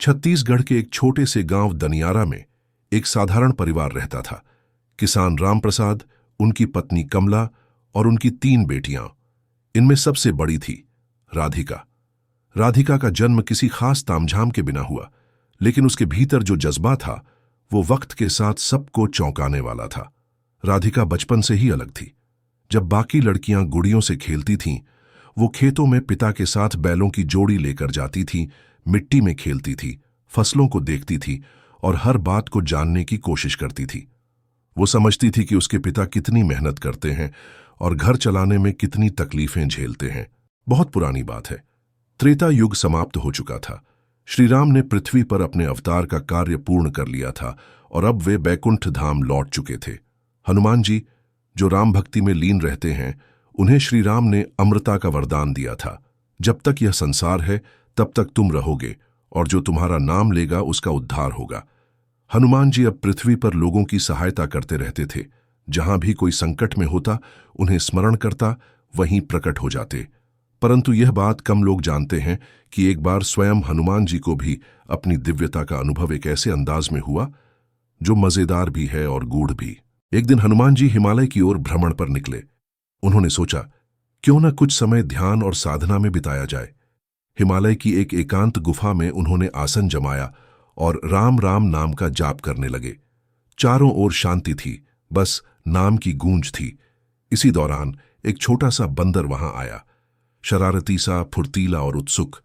छत्तीसगढ़ के एक छोटे से गांव दनियारा में एक साधारण परिवार रहता था। किसान राम प्रसाद, उनकी पत्नी कमला और उनकी 3 बेटियां। इनमें सबसे बड़ी थी राधिका। राधिका का जन्म किसी खास तामझाम के बिना हुआ, लेकिन उसके भीतर जो जज्बा था वो वक्त के साथ सबको चौंकाने वाला था। राधिका बचपन से ही अलग थी। जब बाकी लड़कियां गुड़ियों से खेलती थीं, वो खेतों में पिता के साथ बैलों की जोड़ी लेकर जाती थी, मिट्टी में खेलती थी, फसलों को देखती थी और हर बात को जानने की कोशिश करती थी। वो समझती थी कि उसके पिता कितनी मेहनत करते हैं और घर चलाने में कितनी तकलीफें झेलते हैं। बहुत पुरानी बात है, त्रेता युग समाप्त हो चुका था। श्री राम ने पृथ्वी पर अपने अवतार का कार्य पूर्ण कर लिया था और अब वे बैकुंठ धाम लौट चुके थे। हनुमान जी, जो राम भक्ति में लीन रहते हैं, उन्हें श्री राम ने अमृता का वरदान दिया था। जब तक यह संसार है तब तक तुम रहोगे और जो तुम्हारा नाम लेगा उसका उद्धार होगा। हनुमान जी अब पृथ्वी पर लोगों की सहायता करते रहते थे। जहां भी कोई संकट में होता, उन्हें स्मरण करता, वहीं प्रकट हो जाते। परंतु यह बात कम लोग जानते हैं कि एक बार स्वयं हनुमान जी को भी अपनी दिव्यता का अनुभव एक ऐसे अंदाज में हुआ जो मजेदार भी है और गूढ़ भी। एक दिन हनुमान जी हिमालय की ओर भ्रमण पर निकले। उन्होंने सोचा, क्यों न कुछ समय ध्यान और साधना में बिताया जाए। हिमालय की एक एकांत गुफा में उन्होंने आसन जमाया और राम राम नाम का जाप करने लगे। चारों ओर शांति थी, बस नाम की गूंज थी। इसी दौरान एक छोटा सा बंदर वहां आया, शरारती सा, फुर्तीला और उत्सुक।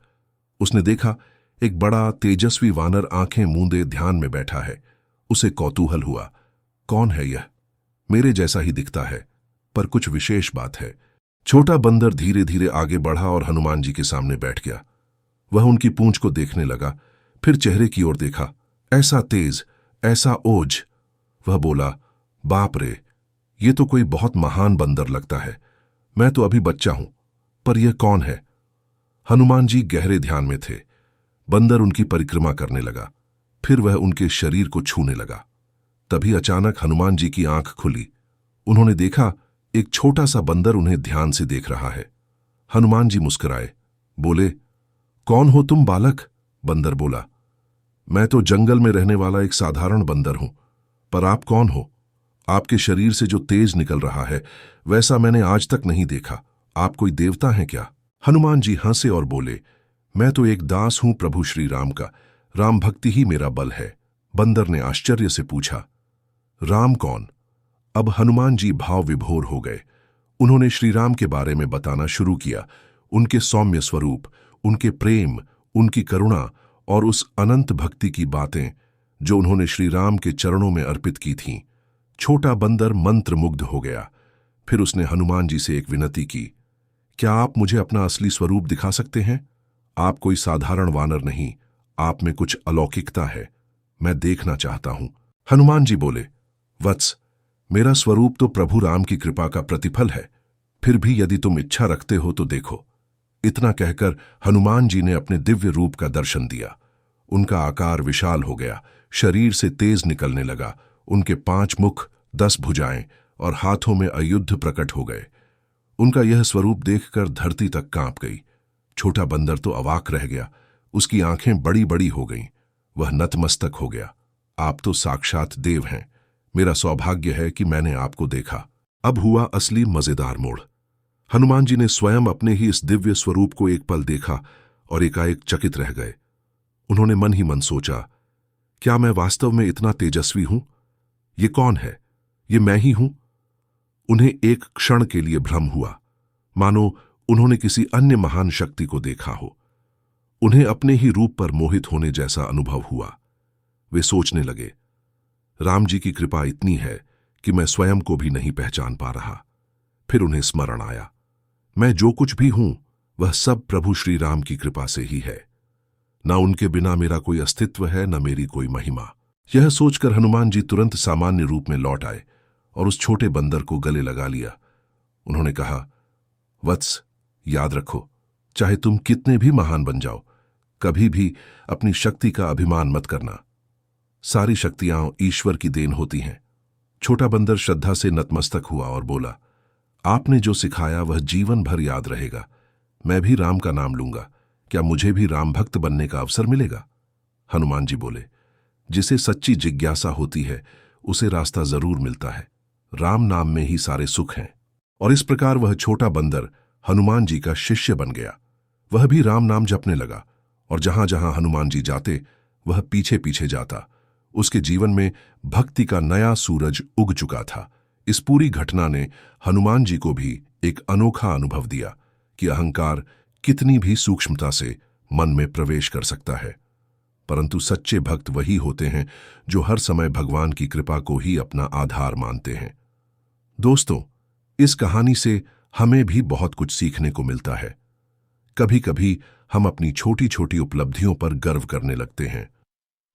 उसने देखा एक बड़ा तेजस्वी वानर आंखें मूंदे ध्यान में बैठा है। उसे कौतूहल हुआ, कौन है यह? मेरे जैसा ही दिखता है, पर कुछ विशेष बात है। छोटा बंदर धीरे धीरे आगे बढ़ा और हनुमान जी के सामने बैठ गया। वह उनकी पूंछ को देखने लगा, फिर चेहरे की ओर देखा। ऐसा तेज, ऐसा ओज। वह बोला, बाप रे, ये तो कोई बहुत महान बंदर लगता है। मैं तो अभी बच्चा हूं, पर यह कौन है? हनुमान जी गहरे ध्यान में थे। बंदर उनकी परिक्रमा करने लगा, फिर वह उनके शरीर को छूने लगा। तभी अचानक हनुमान जी की आंख खुली। उन्होंने देखा एक छोटा सा बंदर उन्हें ध्यान से देख रहा है। हनुमान जी मुस्कुराए, बोले, कौन हो तुम बालक? बंदर बोला, मैं तो जंगल में रहने वाला एक साधारण बंदर हूं, पर आप कौन हो? आपके शरीर से जो तेज निकल रहा है वैसा मैंने आज तक नहीं देखा। आप कोई देवता हैं क्या? हनुमान जी हंसे और बोले, मैं तो एक दास हूं प्रभु श्री राम का। राम भक्ति ही मेरा बल है। बंदर ने आश्चर्य से पूछा, राम कौन? अब हनुमान जी भाव विभोर हो गए। उन्होंने श्री राम के बारे में बताना शुरू किया, उनके सौम्य स्वरूप, उनके प्रेम, उनकी करुणा और उस अनंत भक्ति की बातें जो उन्होंने श्री राम के चरणों में अर्पित की थीं। छोटा बंदर मंत्रमुग्ध हो गया। फिर उसने हनुमान जी से एक विनती की, क्या आप मुझे अपना असली स्वरूप दिखा सकते हैं? आप कोई साधारण वानर नहीं, आप में कुछ अलौकिकता है। मैं देखना चाहता हूं। हनुमान जी बोले, वत्स, मेरा स्वरूप तो प्रभु राम की कृपा का प्रतिफल है, फिर भी यदि तुम इच्छा रखते हो तो देखो। इतना कहकर हनुमान जी ने अपने दिव्य रूप का दर्शन दिया। उनका आकार विशाल हो गया, शरीर से तेज निकलने लगा। उनके 5 मुख, 10 भुजाएं और हाथों में अयुद्ध प्रकट हो गए। उनका यह स्वरूप देखकर धरती तक कांप गई। छोटा बंदर तो अवाक रह गया। उसकी आंखें बड़ी बड़ी हो गईं। वह नतमस्तक हो गया। आप तो साक्षात देव हैं। मेरा सौभाग्य है कि मैंने आपको देखा। अब हुआ असली मजेदार मोड़। हनुमान जी ने स्वयं अपने ही इस दिव्य स्वरूप को एक पल देखा और एकाएक चकित रह गए। उन्होंने मन ही मन सोचा, क्या मैं वास्तव में इतना तेजस्वी हूं? ये कौन है? ये मैं ही हूं? उन्हें एक क्षण के लिए भ्रम हुआ, मानो उन्होंने किसी अन्य महान शक्ति को देखा हो। उन्हें अपने ही रूप पर मोहित होने जैसा अनुभव हुआ। वे सोचने लगे, राम जी की कृपा इतनी है कि मैं स्वयं को भी नहीं पहचान पा रहा। फिर उन्हें स्मरण आया, मैं जो कुछ भी हूं वह सब प्रभु श्री राम की कृपा से ही है। न उनके बिना मेरा कोई अस्तित्व है, न मेरी कोई महिमा। यह सोचकर हनुमान जी तुरंत सामान्य रूप में लौट आए और उस छोटे बंदर को गले लगा लिया। उन्होंने कहा, वत्स, याद रखो, चाहे तुम कितने भी महान बन जाओ, कभी भी अपनी शक्ति का अभिमान मत करना। सारी शक्तियां ईश्वर की देन होती हैं। छोटा बंदर श्रद्धा से नतमस्तक हुआ और बोला, आपने जो सिखाया वह जीवन भर याद रहेगा। मैं भी राम का नाम लूंगा। क्या मुझे भी राम भक्त बनने का अवसर मिलेगा? हनुमान जी बोले। जिसे सच्ची जिज्ञासा होती है उसे रास्ता जरूर मिलता है। राम नाम में ही सारे सुख हैं। और इस प्रकार वह छोटा बंदर हनुमान जी का शिष्य बन गया। वह भी राम नाम जपने लगा और जहां जहां हनुमान जी जाते वह पीछे पीछे जाता। उसके जीवन में भक्ति का नया सूरज उग चुका था। इस पूरी घटना ने हनुमान जी को भी एक अनोखा अनुभव दिया कि अहंकार कितनी भी सूक्ष्मता से मन में प्रवेश कर सकता है, परंतु सच्चे भक्त वही होते हैं जो हर समय भगवान की कृपा को ही अपना आधार मानते हैं। दोस्तों, इस कहानी से हमें भी बहुत कुछ सीखने को मिलता है। कभी कभी हम अपनी छोटी छोटी उपलब्धियों पर गर्व करने लगते हैं,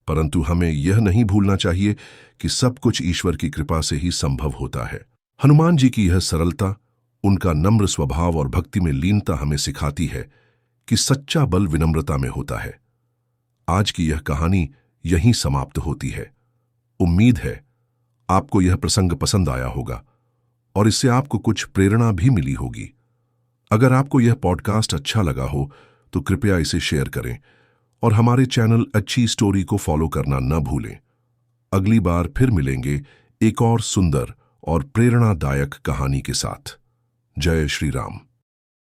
परंतु हमें यह नहीं भूलना चाहिए कि सब कुछ ईश्वर की कृपा से ही संभव होता है। हनुमान जी की यह सरलता, उनका नम्र स्वभाव और भक्ति में लीनता हमें सिखाती है कि सच्चा बल विनम्रता में होता है। आज की यह कहानी यहीं समाप्त होती है। उम्मीद है आपको यह प्रसंग पसंद आया होगा और इससे आपको कुछ प्रेरणा भी मिली होगी। अगर आपको यह पॉडकास्ट अच्छा लगा हो तो कृपया इसे शेयर करें और हमारे चैनल अच्छी स्टोरी को फॉलो करना न भूलें। अगली बार फिर मिलेंगे एक और सुंदर और प्रेरणादायक कहानी के साथ। जय श्री राम।